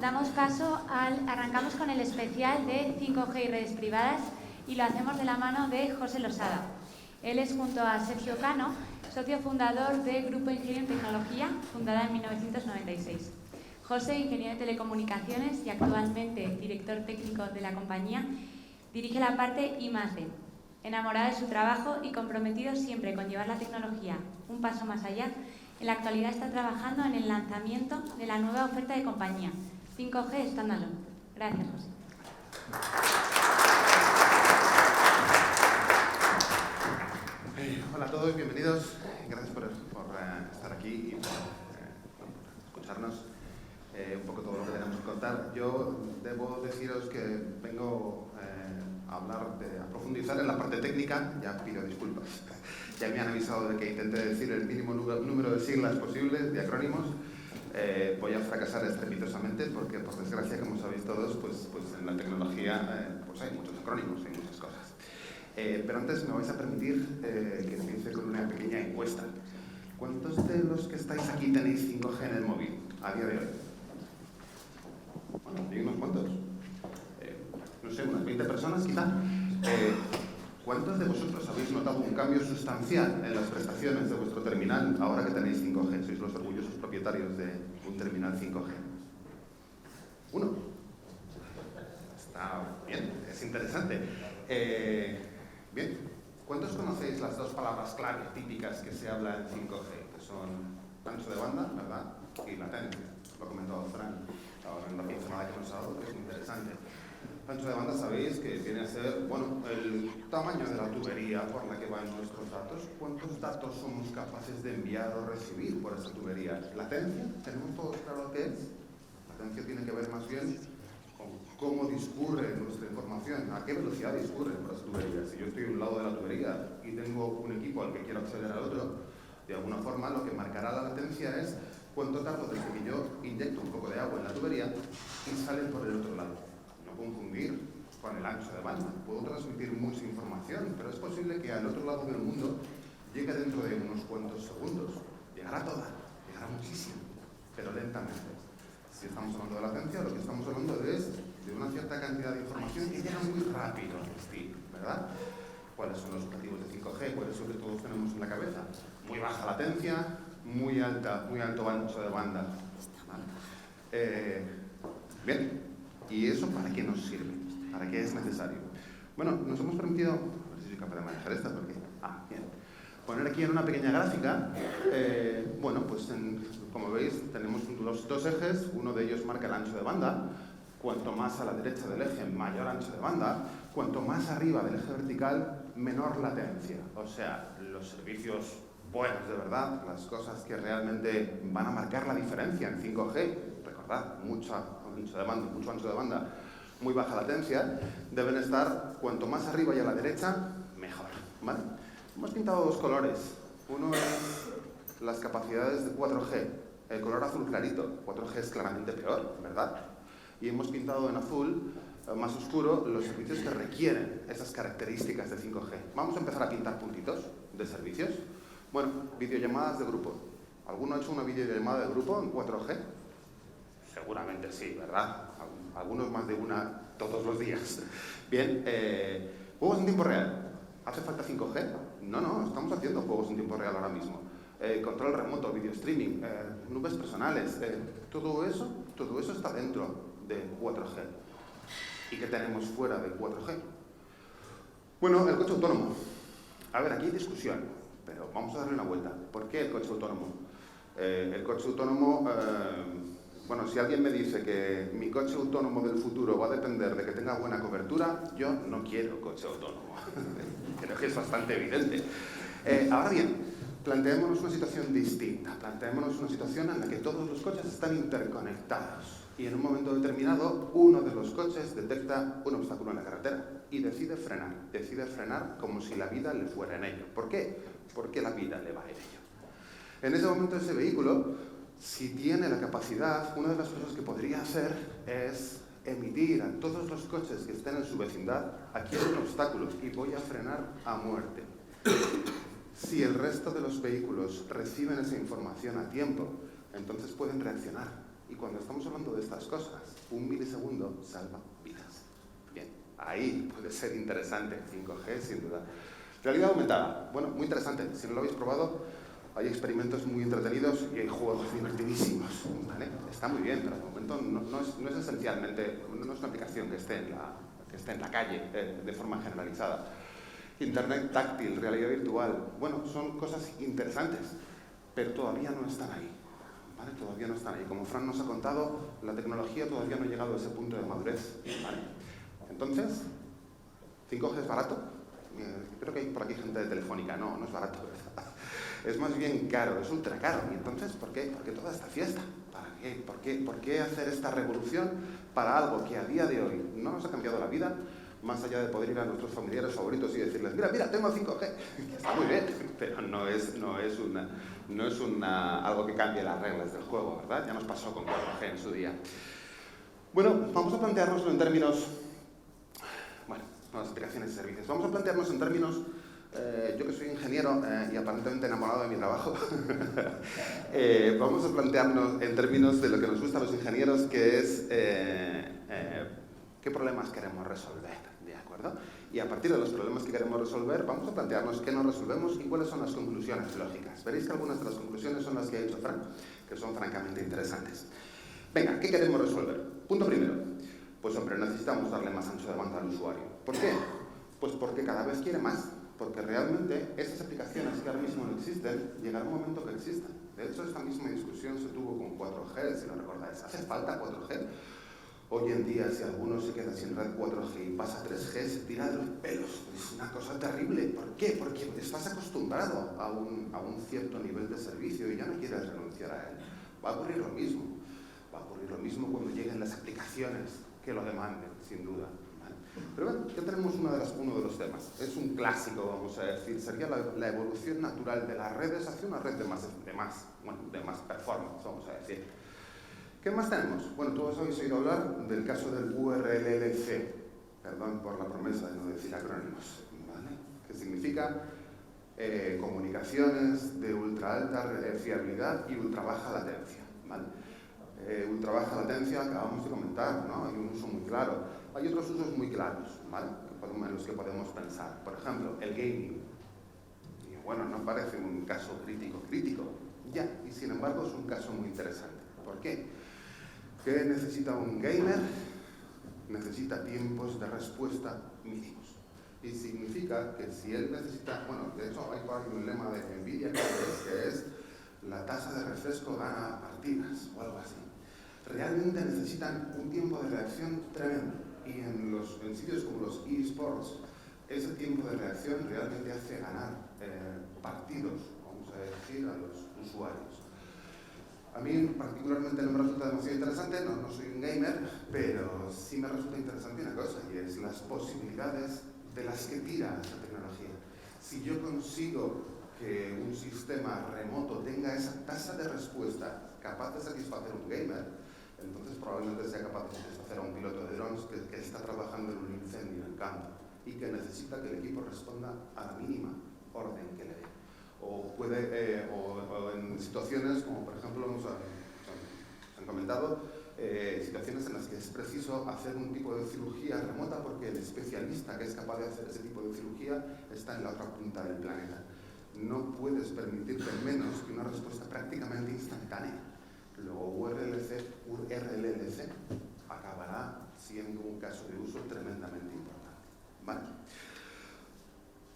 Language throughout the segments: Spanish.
arrancamos con el especial de 5G y redes privadas y lo hacemos de la mano de José Losada. Él es, junto a Sergio Cano, socio fundador de Grupo Ingenio en Tecnología, fundada en 1996. José, ingeniero de telecomunicaciones y actualmente director técnico de la compañía, dirige la parte I+D. Enamorado de su trabajo y comprometido siempre con llevar la tecnología un paso más allá, en la actualidad está trabajando en el lanzamiento de la nueva oferta de compañía, 5G Standalone. Gracias, José. Hola a todos, bienvenidos. Gracias por estar aquí y por escucharnos un poco todo lo que tenemos que contar. Yo debo deciros que vengo a profundizar en la parte técnica. Ya pido disculpas. Ya me han avisado de que intente decir el mínimo número de siglas posibles, de acrónimos. Voy a fracasar estrepitosamente porque, por desgracia, como sabéis todos, pues en la tecnología pues hay muchos acrónimos, hay muchas cosas. Pero antes me vais a permitir que empiece con una pequeña encuesta. ¿Cuántos de los que estáis aquí tenéis 5G en el móvil a día de hoy? Bueno, hay unos cuantos. No sé, unas 20 personas quizá. ¿Cuántos de vosotros habéis notado un cambio sustancial en las prestaciones de vuestro terminal ahora que tenéis 5G? Sois los orgullosos propietarios de un terminal 5G. ¿Uno? Está bien, es interesante. Bien, ¿cuántos conocéis las dos palabras clave típicas que se habla en 5G? Que son ancho de banda, ¿verdad? Y latencia. Lo ha comentado Fran ahora en la pincelada que nos ha dado, que es muy interesante. Ancho de banda sabéis que viene a ser, bueno, el tamaño de la tubería por la que van nuestros datos. ¿Cuántos datos somos capaces de enviar o recibir por esa tubería? Latencia, ¿tenemos todos claro qué es? Latencia tiene que ver más bien con cómo discurre nuestra información, a qué velocidad discurre por las tuberías. Si yo estoy a un lado de la tubería y tengo un equipo al que quiero acceder al otro, de alguna forma lo que marcará la latencia es cuánto tardo desde que yo inyecto un poco de agua en la tubería y sale por el otro lado. No confundir con el ancho de banda. Puedo transmitir mucha información, pero es posible que al otro lado del mundo llegue dentro de unos cuantos segundos. Llegará toda, llegará muchísimo, pero lentamente. Si estamos hablando de latencia, lo que estamos hablando es de una cierta cantidad de información que llega muy rápido, Steve, ¿verdad? ¿Cuáles son los objetivos de 5G? ¿Cuál es lo que todos tenemos en la cabeza? Muy baja latencia, muy alto ancho de banda. ¿Vale? Bien, ¿y eso para qué nos sirve? ¿Para qué es necesario? Bueno, nos hemos permitido, a ver si soy capaz de manejar esta, porque, bien, poner aquí en una pequeña gráfica, bueno, pues como veis tenemos los dos ejes, uno de ellos marca el ancho de banda. Cuanto más a la derecha del eje, mayor ancho de banda. Cuanto más arriba del eje vertical, menor latencia. O sea, los servicios buenos de verdad, las cosas que realmente van a marcar la diferencia en 5G, recordad, mucho ancho de banda, muy baja latencia, deben estar cuanto más arriba y a la derecha, mejor, ¿vale? Hemos pintado dos colores. Uno es las capacidades de 4G, el color azul clarito. 4G es claramente peor, ¿verdad? Y hemos pintado en azul más oscuro los servicios que requieren esas características de 5G. Vamos a empezar a pintar puntitos de servicios. Bueno, videollamadas de grupo. ¿Alguno ha hecho una videollamada de grupo en 4G? Seguramente sí, ¿verdad? Algunos más de una todos los días. Bien, juegos en tiempo real. ¿Hace falta 5G? No, estamos haciendo juegos en tiempo real ahora mismo. Control remoto, video streaming, nubes personales, todo eso está dentro de 4G. ¿Y qué tenemos fuera de 4G? Bueno, el coche autónomo. A ver, aquí hay discusión, pero vamos a darle una vuelta. ¿Por qué el coche autónomo? El coche autónomo, bueno, si alguien me dice que mi coche autónomo del futuro va a depender de que tenga buena cobertura, yo no quiero coche autónomo. Creo que es bastante evidente. Ahora bien, planteémonos una situación distinta. Planteémonos una situación en la que todos los coches están interconectados y en un momento determinado uno de los coches detecta un obstáculo en la carretera y decide frenar. Decide frenar como si la vida le fuera en ello. ¿Por qué? Porque la vida le va en ello. En ese momento ese vehículo, si tiene la capacidad, una de las cosas que podría hacer es emitir a todos los coches que estén en su vecindad: aquí hay un obstáculo y voy a frenar a muerte. Si el resto de los vehículos reciben esa información a tiempo, entonces pueden reaccionar Y cuando estamos hablando de estas cosas, 1 milisegundo salva vidas. Bien, ahí puede ser interesante 5G, sin duda. Realidad aumentada. Bueno, muy interesante. Si no lo habéis probado, hay experimentos muy entretenidos y hay juegos divertidísimos, ¿vale? Está muy bien, pero de momento no es esencialmente, no es una aplicación que esté en la calle de forma generalizada. Internet táctil, realidad virtual, bueno, son cosas interesantes, pero todavía no están ahí, ¿vale? Todavía no están ahí. Como Fran nos ha contado, la tecnología todavía no ha llegado a ese punto de madurez, ¿vale? Entonces, 5G es barato. Creo que hay por aquí gente de Telefónica. No es barato, ¿verdad? Es más bien caro, es ultra caro. Y entonces, ¿por qué? ¿Por qué toda esta fiesta? ¿Para qué? ¿Por qué hacer esta revolución para algo que a día de hoy no nos ha cambiado la vida? Más allá de poder ir a nuestros familiares favoritos y decirles, mira, tengo 5G, que está muy bien, pero no es algo que cambie las reglas del juego, ¿verdad? Ya nos pasó con 4G en su día. Bueno, vamos a planteárnoslo en términos, las aplicaciones y servicios. Vamos a plantearnos en términos, yo que soy ingeniero y aparentemente enamorado de mi trabajo, vamos a plantearnos en términos de lo que nos gusta a los ingenieros, que es qué problemas queremos resolver, ¿de acuerdo? Y a partir de los problemas que queremos resolver, vamos a plantearnos qué nos resolvemos y cuáles son las conclusiones lógicas. Veréis que algunas de las conclusiones son las que ha hecho Fran, que son francamente interesantes. Venga, ¿qué queremos resolver? Punto primero. Pues hombre, necesitamos darle más ancho de banda al usuario. ¿Por qué? Pues porque cada vez quiere más. Porque realmente esas aplicaciones que ahora mismo no existen, llegará un momento que existan. De hecho, esta misma discusión se tuvo con 4G, si lo recordáis. ¿Hace falta 4G? Hoy en día, si alguno se queda sin red 4G y pasa a 3G, se tira de los pelos. Es una cosa terrible. ¿Por qué? Porque estás acostumbrado a un cierto nivel de servicio y ya no quieres renunciar a él. Va a ocurrir lo mismo. Va a ocurrir lo mismo cuando lleguen las aplicaciones que lo demanden, sin duda. ¿Vale? Pero bueno, ya tenemos uno de los temas. Es un clásico, vamos a decir. Sería la evolución natural de las redes hacia una red de más performance, vamos a decir. ¿Qué más tenemos? Bueno, todos habéis oído hablar del caso del URLLC. Perdón por la promesa de no decir acrónimos. ¿Vale? Que significa comunicaciones de ultra alta fiabilidad y ultra baja latencia. ¿Vale? Ultra baja latencia, acabamos de comentar, ¿no? Hay un uso muy claro. Hay otros usos muy claros, ¿vale? En los que podemos pensar. Por ejemplo, el gaming. Y bueno, no parece un caso crítico, ya, y sin embargo es un caso muy interesante. ¿Por qué? ¿Qué necesita un gamer? Necesita tiempos de respuesta mínimos. Y significa que si él necesita, bueno, de hecho hay un lema de Nvidia que es la tasa de refresco gana partidas o algo así. Realmente necesitan un tiempo de reacción tremendo. Y en sitios como los eSports, ese tiempo de reacción realmente hace ganar partidos, vamos a decir, a los usuarios. A mí particularmente no me resulta demasiado interesante, no soy un gamer, pero sí me resulta interesante una cosa, y es las posibilidades de las que tira esa tecnología. Si yo consigo que un sistema remoto tenga esa tasa de respuesta capaz de satisfacer a un gamer, entonces probablemente sea capaz de satisfacer a un piloto de drones que está trabajando en un incendio en campo y que necesita que el equipo responda a la mínima orden que le dé. O en situaciones como, por ejemplo, se han comentado, situaciones en las que es preciso hacer un tipo de cirugía remota porque el especialista que es capaz de hacer ese tipo de cirugía está en la otra punta del planeta. No puedes permitirte menos que una respuesta prácticamente instantánea. Luego URLLC acabará siendo un caso de uso tremendamente importante. ¿Vale?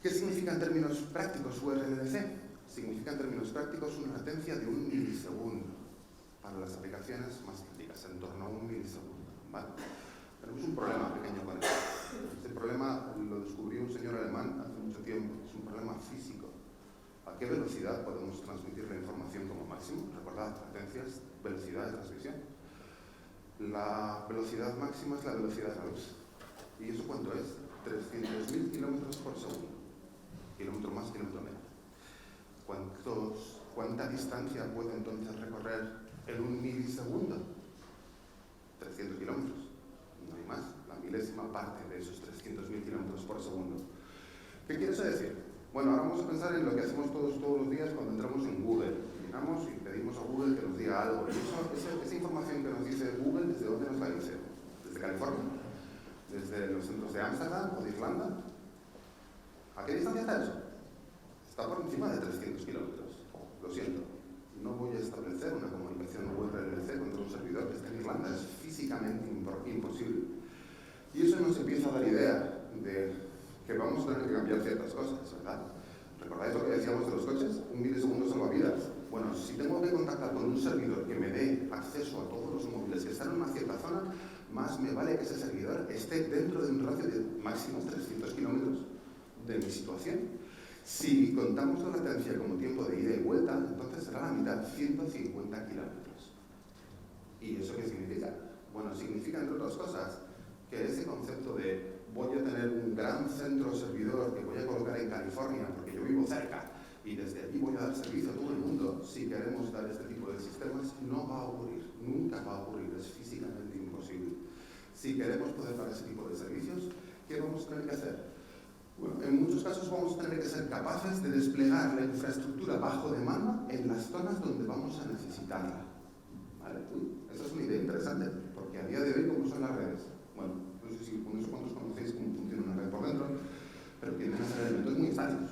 ¿Qué significa en términos prácticos URLLC? Significa en términos prácticos una latencia de 1 milisegundo para las aplicaciones más críticas, en torno a 1 milisegundo. ¿Vale? Tenemos un problema pequeño con esto. Este problema lo descubrió un señor alemán hace mucho tiempo. Es un problema físico. ¿A qué velocidad podemos transmitir la información como máximo? Recordad, latencias, velocidad de transmisión. La velocidad máxima es la velocidad de la luz. ¿Y eso cuánto es? 300.000 kilómetros por segundo. Kilómetro más, kilómetro menos. ¿Cuánta distancia puede entonces recorrer en 1 milisegundo? 300 kilómetros. No hay más. La milésima parte de esos 300.000 kilómetros por segundo. ¿Qué quiere eso decir? Bueno, ahora vamos a pensar en lo que hacemos todos los días cuando entramos en Google. Miramos y pedimos a Google que nos diga algo. Y esa información que nos dice Google, ¿desde dónde nos la dice? ¿Desde California? ¿Desde los centros de Ámsterdam o de Irlanda? ¿A qué distancia está eso? Está por encima de 300 kilómetros. Lo siento. No voy a establecer una comunicación URLC contra un servidor que está en Irlanda. Es físicamente imposible. Y eso nos empieza a dar idea de que vamos a tener que cambiar ciertas cosas, ¿verdad? ¿Recordáis lo que decíamos de los coches? 1 milisegundo salva vidas. Bueno, si tengo que contactar con un servidor que me dé acceso a todos los móviles que están en una cierta zona, más me vale que ese servidor esté dentro de un radio de máximo 300 kilómetros de mi situación. Si contamos la latencia como tiempo de ida y vuelta, entonces será la mitad, 150 kilómetros. ¿Y eso qué significa? Bueno, significa, entre otras cosas, que ese concepto de voy a tener un gran centro servidor que voy a colocar en California porque yo vivo cerca y desde allí voy a dar servicio a todo el mundo, si queremos dar este tipo de sistemas, no va a ocurrir, nunca va a ocurrir, es físicamente imposible. Si queremos poder dar ese tipo de servicios, ¿qué vamos a tener que hacer? Bueno, en muchos casos vamos a tener que ser capaces de desplegar la infraestructura bajo demanda en las zonas donde vamos a necesitarla. ¿Vale? Esa es una idea interesante, porque a día de hoy, ¿cómo son las redes? Bueno, no sé si unos cuantos conocéis cómo funciona una red por dentro, pero tienden a ser elementos muy estáticos.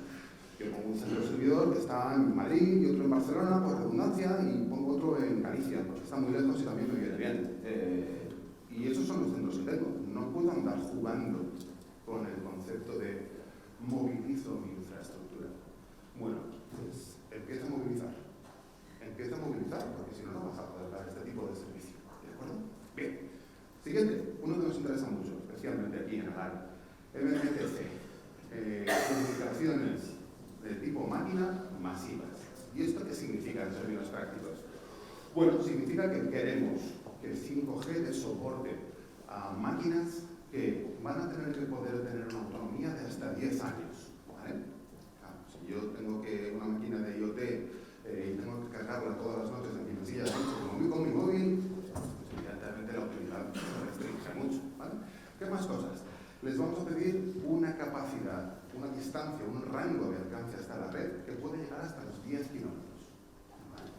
Yo pongo un centro servidor que está en Madrid y otro en Barcelona, por redundancia, y pongo otro en Galicia, porque está muy lejos y también me viene bien. Y esos son los centros que tengo. No puedo andar jugando con el concepto de movilizo mi infraestructura. Bueno, pues empieza a movilizar. Empieza a movilizar, porque si no, no vas a poder dar este tipo de servicio. ¿De acuerdo? Bien. Siguiente, uno que nos interesa mucho, especialmente aquí en el área. MMTC. Comunicaciones de tipo máquina masivas. ¿Y esto qué significa en términos prácticos? Bueno, significa que queremos que el 5G dé soporte a máquinas que van a tener que poder tener una autonomía de hasta 10 años. ¿Vale? Claro, si yo tengo una máquina de IoT y tengo que cargarla todas las noches en mi mesilla de noche con mi móvil, pues evidentemente la utilidad se restringe mucho. ¿Vale? ¿Qué más cosas? Les vamos a pedir una capacidad, una distancia, un rango de alcance hasta la red que puede llegar hasta los 10 kilómetros. ¿Vale?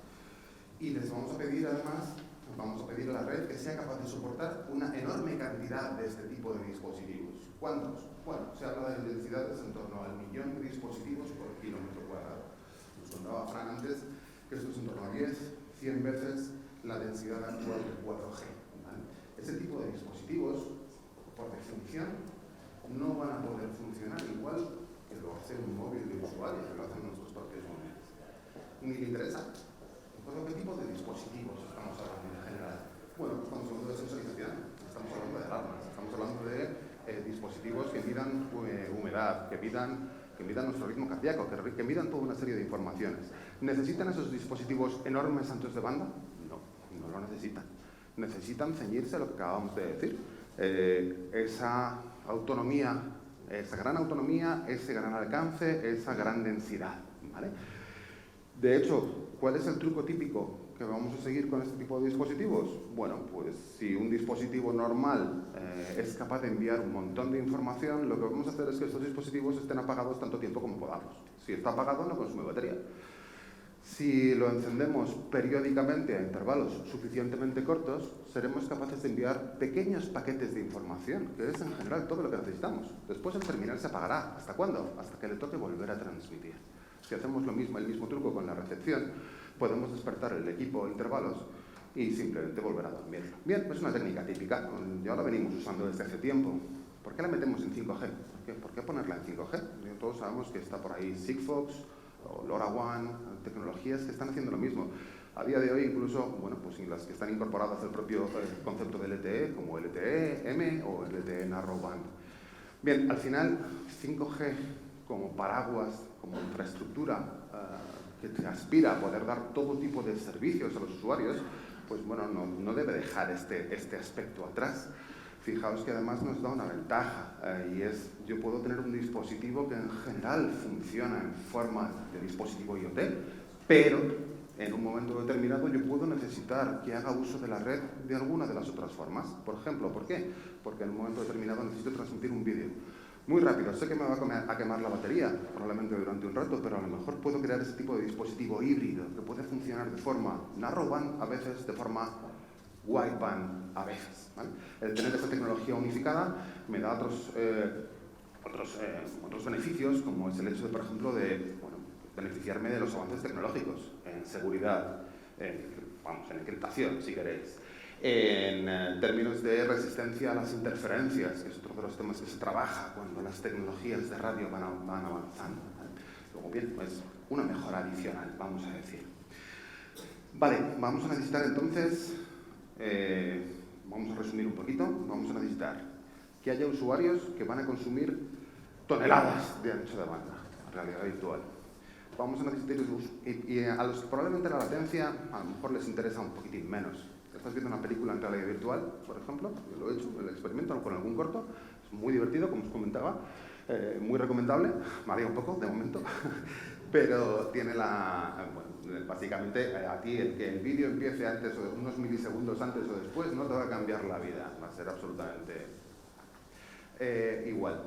Y les vamos a pedir además, vamos a pedir a la red que sea capaz de soportar una enorme cantidad de este tipo de dispositivos. ¿Cuántos? Bueno, se habla de densidades en torno al 1.000.000 de dispositivos por kilómetro cuadrado. Nos contaba Fran antes que esto es en torno a 10, 100 veces la densidad actual del 4G. ¿Vale? Ese tipo de dispositivos, por definición, no van a poder funcionar igual que lo hace un móvil de usuario, que lo hacen nuestros propios móviles. Ni le interesa. Bueno, ¿qué tipo de dispositivos estamos hablando en general? Bueno, pues cuando hablamos de sensorización, estamos hablando de alarmas, estamos hablando de dispositivos que midan humedad, que midan nuestro ritmo cardíaco, que midan toda una serie de informaciones. ¿Necesitan esos dispositivos enormes anchos de banda? No, no lo necesitan. Necesitan ceñirse a lo que acabamos de decir. Esa autonomía, esa gran autonomía, ese gran alcance, esa gran densidad. ¿Vale? De hecho, ¿cuál es el truco típico que vamos a seguir con este tipo de dispositivos? Bueno, pues si un dispositivo normal es capaz de enviar un montón de información, lo que vamos a hacer es que estos dispositivos estén apagados tanto tiempo como podamos. Si está apagado, no consume batería. Si lo encendemos periódicamente a intervalos suficientemente cortos, seremos capaces de enviar pequeños paquetes de información, que es en general todo lo que necesitamos. Después el terminal se apagará. ¿Hasta cuándo? Hasta que le toque volver a transmitir. Si hacemos el mismo truco con la recepción, podemos despertar el equipo a intervalos y simplemente volver a dormir. Bien, es una técnica típica, ya la venimos usando desde hace tiempo. ¿Por qué la metemos en 5G? ¿Por qué ponerla en 5G? Todos sabemos que está por ahí Sigfox o LoRaWAN, tecnologías que están haciendo lo mismo. A día de hoy incluso, bueno, pues las que están incorporadas al propio concepto de LTE, como LTE-M o LTE Narrowband. Bien, al final, 5G como paraguas, como infraestructura que aspira a poder dar todo tipo de servicios a los usuarios, pues bueno, no debe dejar este aspecto atrás. Fijaos que además nos da una ventaja y es, yo puedo tener un dispositivo que en general funciona en forma de dispositivo IoT, pero en un momento determinado yo puedo necesitar que haga uso de la red de alguna de las otras formas. Por ejemplo, ¿por qué? Porque en un momento determinado necesito transmitir un vídeo. Muy rápido, sé que me va a quemar la batería, probablemente durante un rato, pero a lo mejor puedo crear ese tipo de dispositivo híbrido que puede funcionar de forma narrowband a veces, de forma wideband a veces, ¿vale? El tener esa tecnología unificada me da otros beneficios, como es el hecho de, por ejemplo, de beneficiarme de los avances tecnológicos en seguridad, en encriptación, si queréis, en términos de resistencia a las interferencias, que es otro de los temas que se trabaja cuando las tecnologías de radio van avanzando, ¿vale? Luego bien, es una mejora adicional, vamos a decir. Vale, vamos a necesitar entonces, vamos a resumir un poquito, vamos a necesitar que haya usuarios que van a consumir toneladas de ancho de banda, realidad virtual. Vamos a necesitar, y a los que probablemente la latencia a lo mejor les interesa un poquitín menos. Estás viendo una película en realidad virtual, por ejemplo, yo lo he hecho, el experimento con algún corto, es muy divertido, como os comentaba, muy recomendable, varía un poco de momento, pero tiene básicamente a ti el que el vídeo empiece antes o unos milisegundos antes o después no te va a cambiar la vida, va a ser absolutamente igual.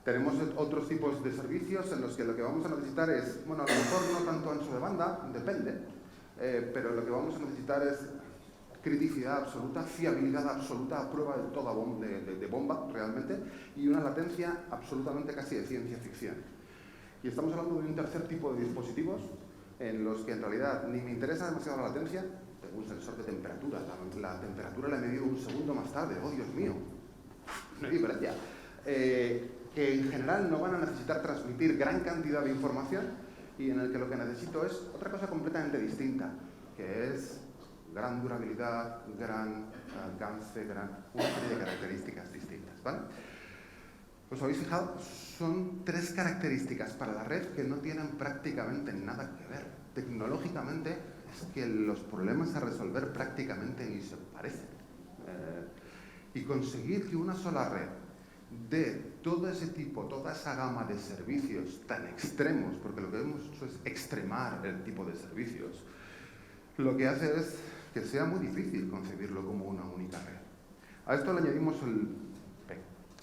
Tenemos otros tipos de servicios en los que lo que vamos a necesitar es, a lo mejor no tanto ancho de banda, depende, pero lo que vamos a necesitar es criticidad absoluta, fiabilidad absoluta a prueba de toda bomba realmente, y una latencia absolutamente casi de ciencia ficción. Y estamos hablando de un tercer tipo de dispositivos en los que en realidad ni me interesa demasiado la latencia, tengo un sensor de temperatura, la temperatura la he medido un segundo más tarde, ¡oh Dios mío! No hay diferencia. Que en general no van a necesitar transmitir gran cantidad de información y en el que lo que necesito es otra cosa completamente distinta, que es gran durabilidad, gran alcance, una serie de características distintas, ¿vale? ¿Os habéis fijado? Son tres características para la red que no tienen prácticamente nada que ver. Tecnológicamente es que los problemas a resolver prácticamente ni se parecen. Y conseguir que una sola red de todo ese tipo, toda esa gama de servicios tan extremos, porque lo que hemos hecho es extremar el tipo de servicios, lo que hace es que sea muy difícil concebirlo como una única red. A esto le añadimos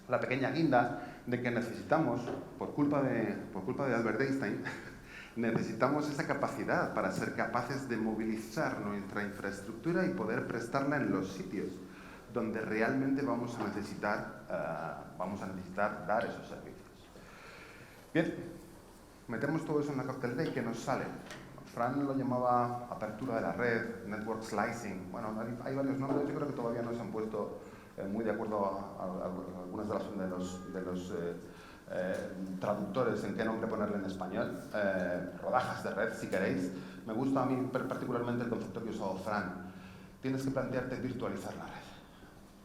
la pequeña guinda de que necesitamos, por culpa de Albert Einstein, necesitamos esa capacidad para ser capaces de movilizar nuestra infraestructura y poder prestarla en los sitios donde realmente vamos a necesitar dar esos servicios. Bien, metemos todo eso en la coctelera y ¿qué nos sale? Fran lo llamaba apertura de la red, network slicing. Bueno, hay varios nombres, yo creo que todavía no se han puesto muy de acuerdo a algunas de los traductores en qué nombre ponerle en español. Rodajas de red, si queréis. Me gusta a mí particularmente el concepto que ha usado Fran. Tienes que plantearte virtualizar la red.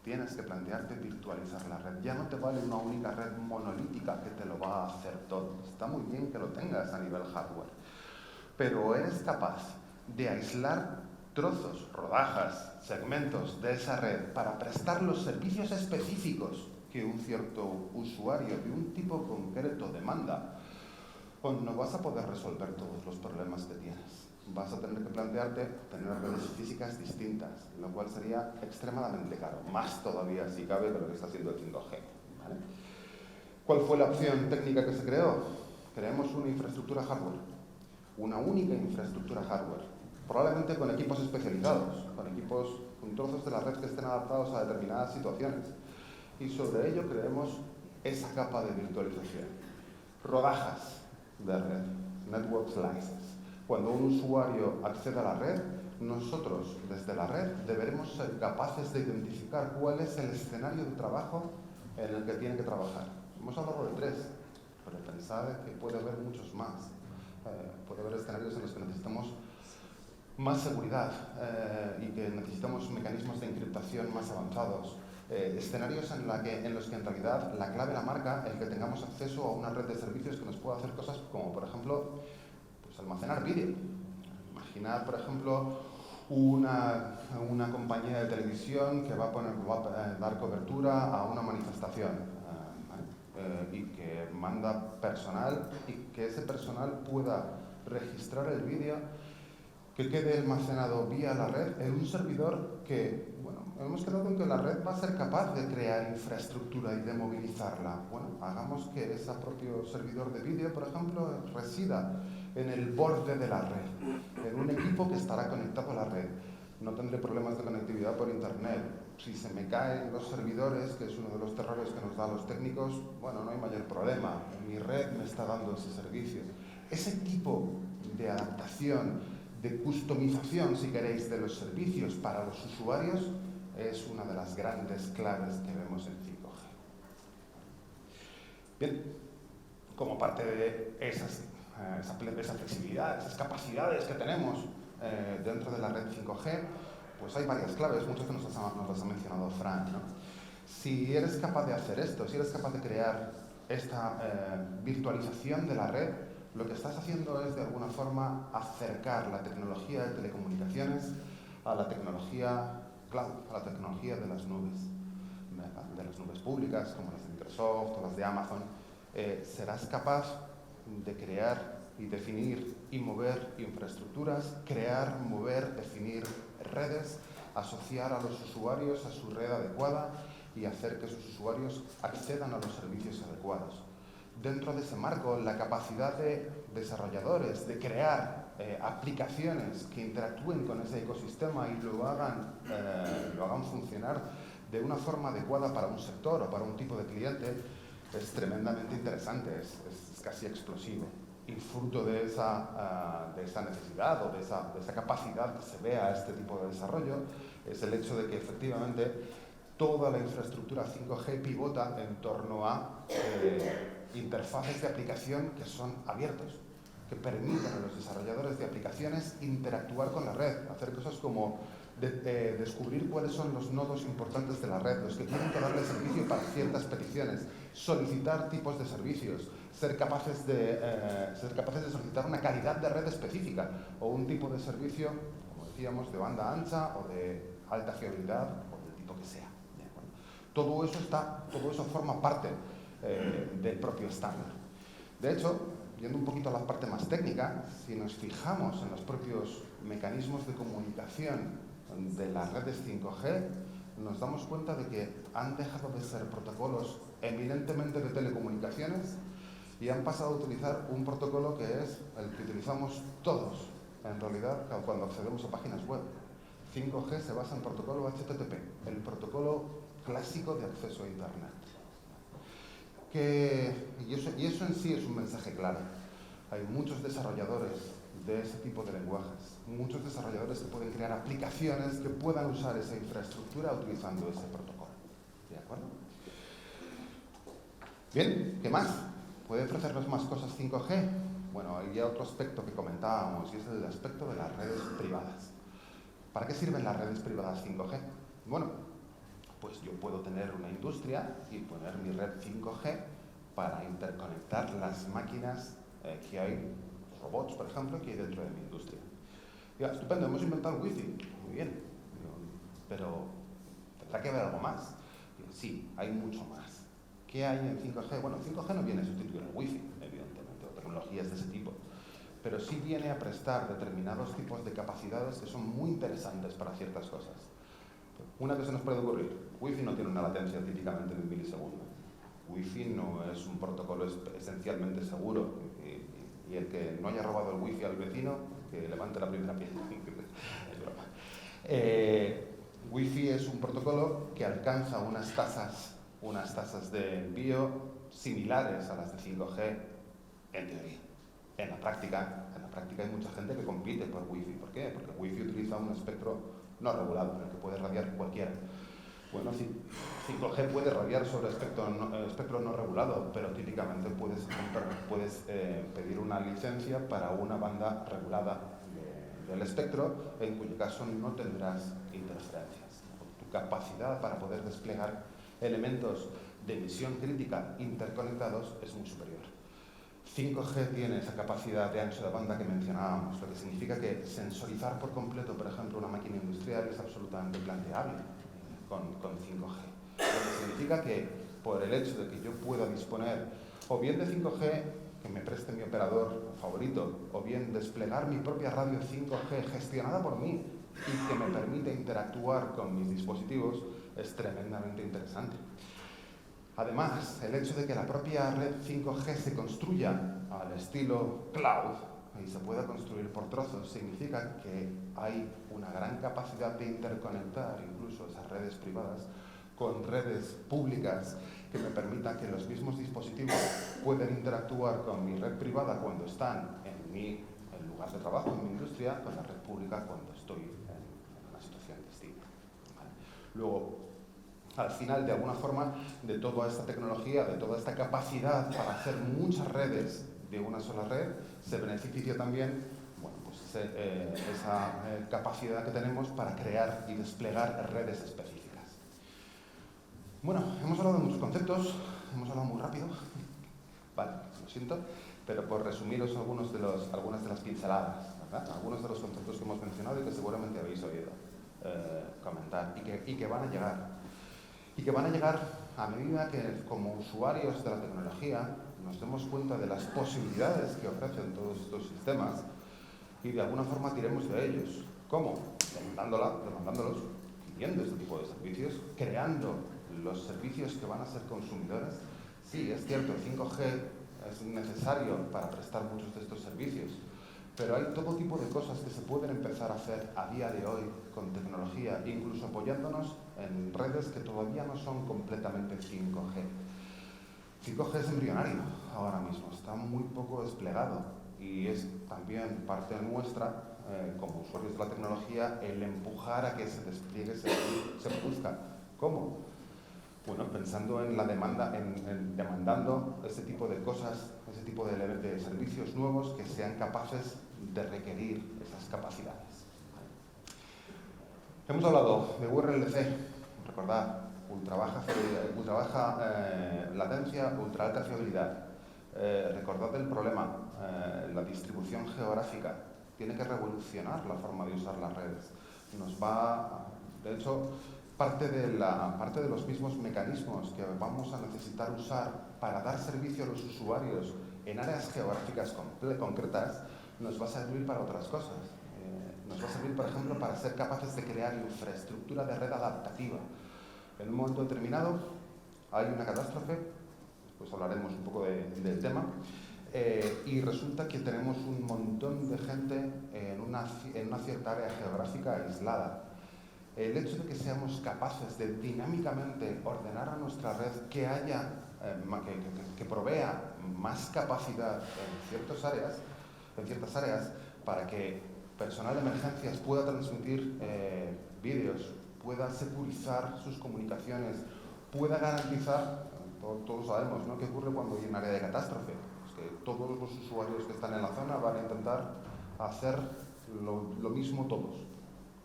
Tienes que plantearte virtualizar la red. Ya no te vale una única red monolítica que te lo va a hacer todo. Está muy bien que lo tengas a nivel hardware, pero eres capaz de aislar trozos, rodajas, segmentos de esa red para prestar los servicios específicos que un cierto usuario de un tipo concreto demanda, pues no vas a poder resolver todos los problemas que tienes. Vas a tener que plantearte tener redes físicas distintas, lo cual sería extremadamente caro, más todavía si cabe de lo que está haciendo el 5G. ¿Vale? ¿Cuál fue la opción técnica que se creó? Creamos una infraestructura hardware, una única infraestructura hardware, probablemente con equipos especializados, con trozos de la red que estén adaptados a determinadas situaciones, y sobre ello creemos esa capa de virtualización. Rodajas de red, network slices. Cuando un usuario accede a la red, nosotros desde la red deberemos ser capaces de identificar cuál es el escenario de trabajo en el que tiene que trabajar. Hemos hablado de 3, pero pensad que puede haber muchos más. Puede haber escenarios en los que necesitamos más seguridad y que necesitamos mecanismos de encriptación más avanzados. Escenarios en los que en realidad la clave la marca el que tengamos acceso a una red de servicios que nos pueda hacer cosas como, por ejemplo, almacenar vídeo. Imaginad, por ejemplo, una compañía de televisión que va a dar cobertura a una manifestación y que manda personal y que ese personal pueda registrar el vídeo, que quede almacenado vía la red en un servidor que, hemos quedado en que la red va a ser capaz de crear infraestructura y de movilizarla. Bueno, hagamos que ese propio servidor de vídeo, por ejemplo, resida en el borde de la red, en un equipo que estará conectado a la red. No tendré problemas de conectividad por internet. Si se me caen los servidores, que es uno de los terrores que nos dan los técnicos, bueno, no hay mayor problema. Mi red me está dando ese servicio. Ese tipo de adaptación, de customización, si queréis, de los servicios para los usuarios es una de las grandes claves que vemos en 5G. Bien, como parte de esa flexibilidad, esas capacidades que tenemos dentro de la red 5G, pues hay varias claves, muchas que nos las ha mencionado Fran, ¿no? Si eres capaz de hacer esto, si eres capaz de crear esta virtualización de la red, lo que estás haciendo es de alguna forma acercar la tecnología de telecomunicaciones a la tecnología cloud, a la tecnología de las nubes, ¿verdad? De las nubes públicas como las de Microsoft o las de Amazon. Serás capaz de crear y definir y mover infraestructuras, crear, mover, definir redes, asociar a los usuarios a su red adecuada y hacer que sus usuarios accedan a los servicios adecuados. Dentro de ese marco, la capacidad de desarrolladores de crear aplicaciones que interactúen con ese ecosistema y lo hagan funcionar de una forma adecuada para un sector o para un tipo de cliente es tremendamente interesante, es casi explosivo. Y fruto de esa necesidad o de esa capacidad que se vea este tipo de desarrollo es el hecho de que efectivamente toda la infraestructura 5G pivota en torno a interfaces de aplicación que son abiertos, que permiten a los desarrolladores de aplicaciones interactuar con la red, hacer cosas como descubrir cuáles son los nodos importantes de la red, los que tienen que darle servicio para ciertas peticiones, solicitar tipos de servicios, ser capaces de solicitar una calidad de red específica o un tipo de servicio, como decíamos, de banda ancha o de alta fiabilidad o del tipo que sea. Todo eso forma parte del propio estándar. De hecho, yendo un poquito a la parte más técnica, si nos fijamos en los propios mecanismos de comunicación de las redes 5G, nos damos cuenta de que han dejado de ser protocolos eminentemente de telecomunicaciones y han pasado a utilizar un protocolo que es el que utilizamos todos, en realidad, cuando accedemos a páginas web. 5G se basa en protocolo HTTP, el protocolo clásico de acceso a Internet. Y eso en sí es un mensaje claro. Hay muchos desarrolladores de ese tipo de lenguajes, muchos desarrolladores que pueden crear aplicaciones que puedan usar esa infraestructura utilizando ese protocolo. ¿De acuerdo? Bien, ¿qué más? ¿Puede ofrecernos más cosas 5G? Bueno, hay otro aspecto que comentábamos y es el aspecto de las redes privadas. ¿Para qué sirven las redes privadas 5G? Bueno, pues yo puedo tener una industria y poner mi red 5G para interconectar las máquinas que hay, robots, por ejemplo, que hay dentro de mi industria. Digo, estupendo, hemos inventado el Wi-Fi. Muy bien, pero ¿tendrá que haber algo más? Digo, sí, hay mucho más. ¿Qué hay en 5G? Bueno, 5G no viene a sustituir el Wi-Fi, evidentemente, o tecnologías de ese tipo, pero sí viene a prestar determinados tipos de capacidades que son muy interesantes para ciertas cosas. Una que se nos puede ocurrir, Wi-Fi no tiene una latencia típicamente de 1 milisegundo. Wi-Fi no es un protocolo esencialmente seguro y el que no haya robado el Wi-Fi al vecino, que levante la primera piedra. Es broma. Wi-Fi es un protocolo que alcanza unas tasas de envío similares a las de 5G en teoría. En la práctica hay mucha gente que compite por Wi-Fi. ¿Por qué? Porque Wi-Fi utiliza un espectro no regulado, en el que puede radiar cualquiera. Bueno, 5G puede radiar sobre espectro no regulado, pero típicamente puedes pedir una licencia para una banda regulada del espectro, en cuyo caso no tendrás interferencias. Tu capacidad para poder desplegar elementos de emisión crítica interconectados es muy superior. 5G tiene esa capacidad de ancho de banda que mencionábamos, lo que significa que sensorizar por completo, por ejemplo, una máquina industrial es absolutamente planteable con 5G. Lo que significa que por el hecho de que yo pueda disponer o bien de 5G que me preste mi operador favorito, o bien desplegar mi propia radio 5G gestionada por mí y que me permite interactuar con mis dispositivos es tremendamente interesante. Además, el hecho de que la propia red 5G se construya al estilo cloud y se pueda construir por trozos significa que hay una gran capacidad de interconectar incluso esas redes privadas con redes públicas que me permitan que los mismos dispositivos puedan interactuar con mi red privada cuando están en mi lugar de trabajo, en mi industria, con la red pública cuando estoy en una situación distinta. ¿Vale? Luego, al final, de alguna forma, de toda esta tecnología, de toda esta capacidad para hacer muchas redes de una sola red, se beneficia también, bueno, pues esa capacidad que tenemos para crear y desplegar redes específicas. Bueno, hemos hablado de muchos conceptos, hemos hablado muy rápido, vale, lo siento, pero por resumiros algunas de las pinceladas, ¿verdad? Algunos de los conceptos que hemos mencionado y que seguramente habéis oído comentar y que van a llegar. Y que van a llegar a medida que, como usuarios de la tecnología, nos demos cuenta de las posibilidades que ofrecen todos estos sistemas y de alguna forma tiremos de ellos. ¿Cómo? Demandándolos, pidiendo este tipo de servicios, creando los servicios que van a ser consumidores. Sí, es cierto, el 5G es necesario para prestar muchos de estos servicios, pero hay todo tipo de cosas que se pueden empezar a hacer a día de hoy con tecnología, incluso apoyándonos en redes que todavía no son completamente 5G. 5G es embrionario ahora mismo, está muy poco desplegado y es también parte nuestra, como usuarios de la tecnología, el empujar a que se despliegue, se produzca. ¿Cómo? Bueno, pensando en la demanda, demandando ese tipo de cosas, ese tipo de servicios nuevos que sean capaces de requerir esas capacidades. Hemos hablado de URLC, recordad, ultra baja latencia, ultra alta fiabilidad. Recordad el problema, la distribución geográfica tiene que revolucionar la forma de usar las redes. De hecho, parte de los mismos mecanismos que vamos a necesitar usar para dar servicio a los usuarios en áreas geográficas concretas nos va a servir para otras cosas. Nos va a servir, por ejemplo, para ser capaces de crear infraestructura de red adaptativa. En un momento determinado hay una catástrofe, después hablaremos un poco del tema, y resulta que tenemos un montón de gente en una cierta área geográfica aislada. El hecho de que seamos capaces de dinámicamente ordenar a nuestra red que provea más capacidad en ciertas áreas, para que personal de emergencias pueda transmitir vídeos, pueda securizar sus comunicaciones, pueda garantizar, todos sabemos, ¿no?, qué ocurre cuando hay un área de catástrofe. Es que todos los usuarios que están en la zona van a intentar hacer lo mismo todos.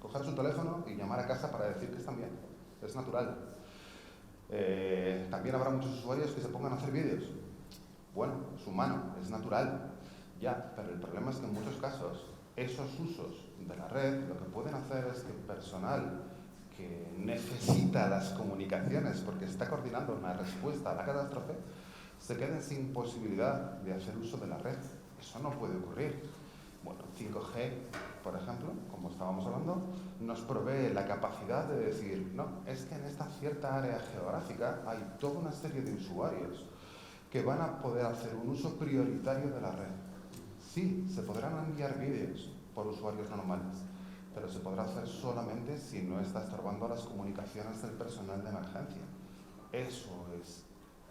Coger su teléfono y llamar a casa para decir que están bien. Es natural. También habrá muchos usuarios que se pongan a hacer vídeos. Bueno, es humano, es natural. Ya, pero el problema es que en muchos casos esos usos de la red lo que pueden hacer es que el personal que necesita las comunicaciones porque está coordinando una respuesta a la catástrofe se queden sin posibilidad de hacer uso de la red. Eso no puede ocurrir. Bueno, 5G, por ejemplo, como estábamos hablando, nos provee la capacidad de decir, no, es que en esta cierta área geográfica hay toda una serie de usuarios que van a poder hacer un uso prioritario de la red. Sí, se podrán enviar vídeos por usuarios normales, pero se podrá hacer solamente si no está estorbando las comunicaciones del personal de emergencia. Eso es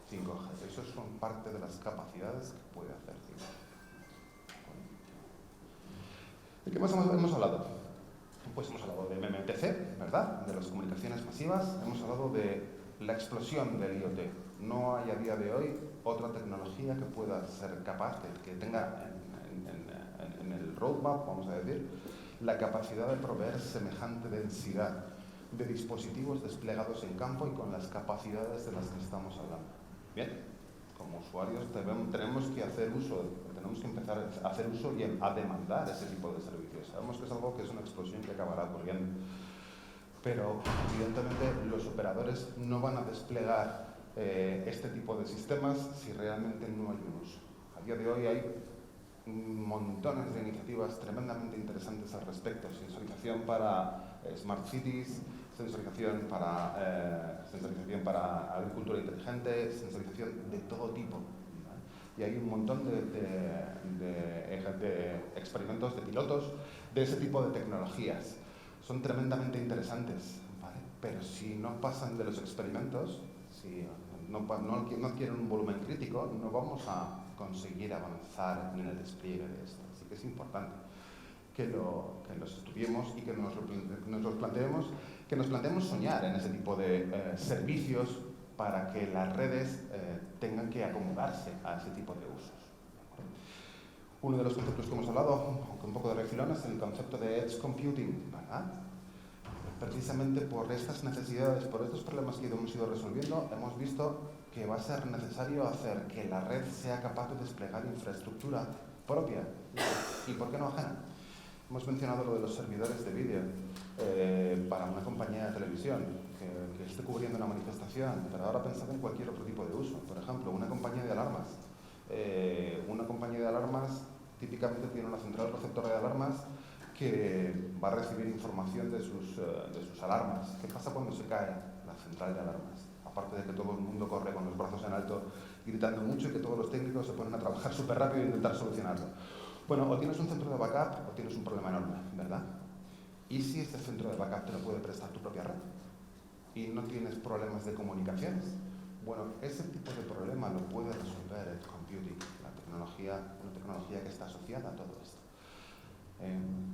5G, eso son parte de las capacidades que puede hacer 5G. ¿De qué más hemos hablado? Pues hemos hablado de MMTC, ¿verdad? De las comunicaciones masivas. Hemos hablado de la explosión del IoT. No hay a día de hoy otra tecnología que pueda ser capaz de que tenga en el roadmap, vamos a decir, la capacidad de proveer semejante densidad de dispositivos desplegados en campo y con las capacidades de las que estamos hablando. Bien, como usuarios tenemos que hacer uso, tenemos que empezar a hacer uso y a demandar ese tipo de servicios. Sabemos que es algo que es una explosión que acabará ocurriendo, pero evidentemente los operadores no van a desplegar este tipo de sistemas si realmente no hay un uso. A día de hoy hay montones de iniciativas tremendamente interesantes al respecto. Sensorización para Smart Cities, sensorización para agricultura inteligente, sensorización de todo tipo. ¿Vale? Y hay un montón de experimentos, de pilotos de ese tipo de tecnologías. Son tremendamente interesantes, ¿vale? Pero si no pasan de los experimentos, si no adquieren un volumen crítico, no vamos a conseguir avanzar en el despliegue de esto. Así que es importante que los estudiemos y que nos planteemos soñar en ese tipo de servicios para que las redes tengan que acomodarse a ese tipo de usos. Uno de los conceptos que hemos hablado, aunque un poco de refilón, es el concepto de edge computing, ¿verdad? Precisamente por estas necesidades, por estos problemas que hemos ido resolviendo, hemos visto que va a ser necesario hacer que la red sea capaz de desplegar infraestructura propia y, ¿por qué no ajena? Hemos mencionado lo de los servidores de vídeo para una compañía de televisión que esté cubriendo una manifestación, pero ahora pensad en cualquier otro tipo de uso. Por ejemplo, una compañía de alarmas. Una compañía de alarmas típicamente tiene una central receptora de alarmas que va a recibir información de sus alarmas. ¿Qué pasa cuando se cae la central de alarmas? Aparte de que todo el mundo corre con los brazos en alto gritando mucho y que todos los técnicos se ponen a trabajar súper rápido e intentar solucionarlo. Bueno, o tienes un centro de backup o tienes un problema enorme, ¿verdad? ¿Y si este centro de backup te lo puede prestar tu propia red? ¿Y no tienes problemas de comunicaciones? Bueno, ese tipo de problema lo puede resolver el computing, una tecnología que está asociada a todo esto.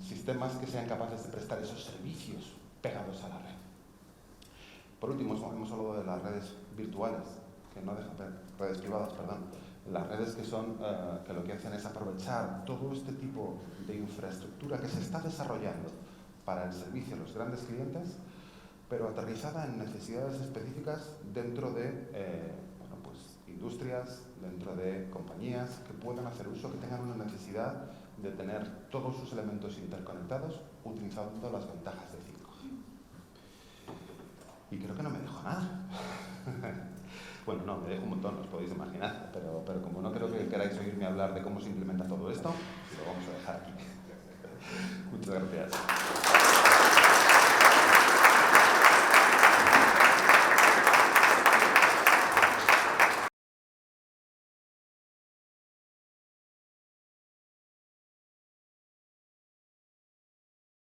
Sistemas que sean capaces de prestar esos servicios pegados a la red. Por último, hemos hablado de las redes virtuales, redes privadas, perdón. Las redes que lo que hacen es aprovechar todo este tipo de infraestructura que se está desarrollando para el servicio a los grandes clientes, pero aterrizada en necesidades específicas dentro de industrias, dentro de compañías que puedan hacer uso, que tengan una necesidad de tener todos sus elementos interconectados utilizando las ventajas de 5G. Y creo que no me dejo nada. Bueno, no, me dejo un montón, os podéis imaginar, pero como no creo que queráis oírme hablar de cómo se implementa todo esto, lo vamos a dejar aquí. Muchas gracias.